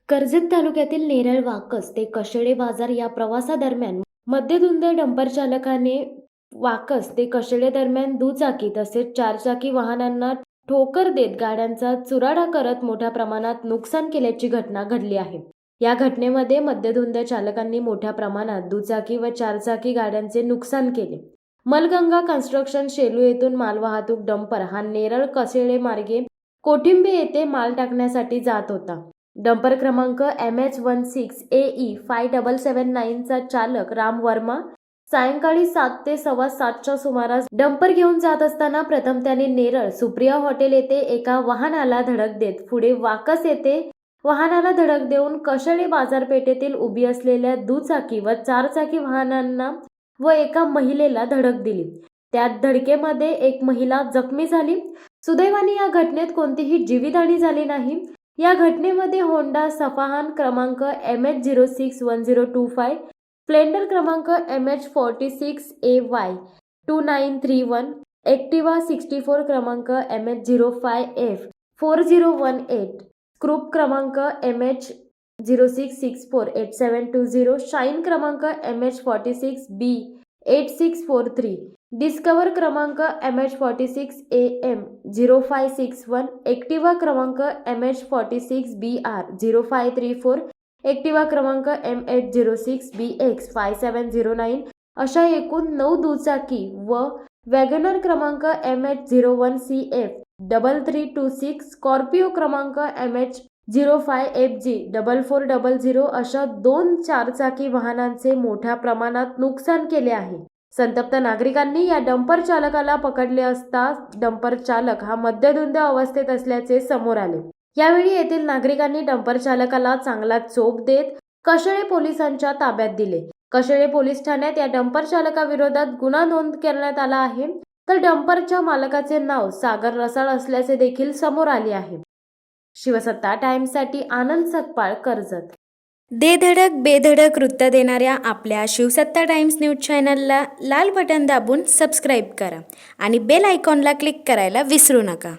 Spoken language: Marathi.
कर्जत तालुक्यातील नेरळ वाकस ते कशेळे बाजार या प्रवासादरम्यान मध्यधुंद डंपर चालकाने वाकस ते कशेळे दरम्यान दुचाकी तसेच चारचाकी वाहनांना ठोकर देत गाड्यांचा चुराडा करत मोठ्या प्रमाणात नुकसान केल्याची घटना घडली आहे। या घटनेमध्ये मध्यधुंद चालकांनी मोठ्या प्रमाणात दुचाकी व चारचाकी गाड्यांचे नुकसान केले। मलगंगा कन्स्ट्रक्शन शेलू येथून मालवाहतूक डंपर हा नेरळ कशेळे मार्गे कोठिंबे येथे माल टाकण्यासाठी जात होता। डंपर क्रमांक MH16AE 5779 चा चालक राम वर्मा सायंकाळी 7 ते 7:15च्या सुमारास डंपर घेऊन जात असताना प्रथम त्याने नेरळ सुप्रिया हॉटेल येथे एका वाहनाला धडक देत पुढे वाकस येथे वाहनाला धडक देऊन कशेळे बाजारपेठेतील उभी असलेल्या दुचाकी व चारचाकी वाहनांना व एका महिलेला धडक दिली। त्यात धडकेमध्ये एक महिला जखमी झाली। सुदैवाने या घटनेत कोणतीही जीवितहानी झाली नाही। या घटनेमध्ये होंडा सफाहान क्रमांक MH061025, स्प्लेंडर क्रमांक MH46AY 2931, ॲक्टिवा 64 क्रमांक MH05F4018, स्क्रूप क्रमांक MH06648720, शाईन क्रमांक MH46B8643, डिस्कवर क्रमांक MH46AM0561, ॲक्टिवा क्रमांक MH46BR0534, ॲक्टिवा क्रमांक MH06BX5709 अशा एकूण 9 दुचाकी व वॅगनर क्रमांक MH01CF3326, स्कॉर्पिओ क्रमांक MH05FG4400 अशा 2 चारचाकी वाहनांचे मोठ्या प्रमाणात नुकसान केले आहे। संतप्त नागरिकांनी या डंपर चालकाला पकडले असता डंपर चालक हा मद्यधुंद अवस्थेत असल्याचे समोर आले। यावेळी येथील नागरिकांनी डंपर चालकाला चांगला चोप देत कशेळे पोलिसांच्या ताब्यात दिले। कशेळे पोलीस ठाण्यात या डंपर चालकाविरोधात गुन्हा नोंद करण्यात आला आहे। तर डंपरच्या मालकाचे नाव सागर रसाळ असल्याचे देखील समोर आले आहे। शिवसत्ता टाइम्ससाठी आनंद सकपाळ, कर्जत। दे धडक बेधडक वृत्त देणाऱ्या आपल्या शिवसत्ता टाइम्स न्यूज चॅनलला लाल बटन दाबून सबस्क्राईब करा आणि बेल आयकॉनला क्लिक करायला विसरू नका।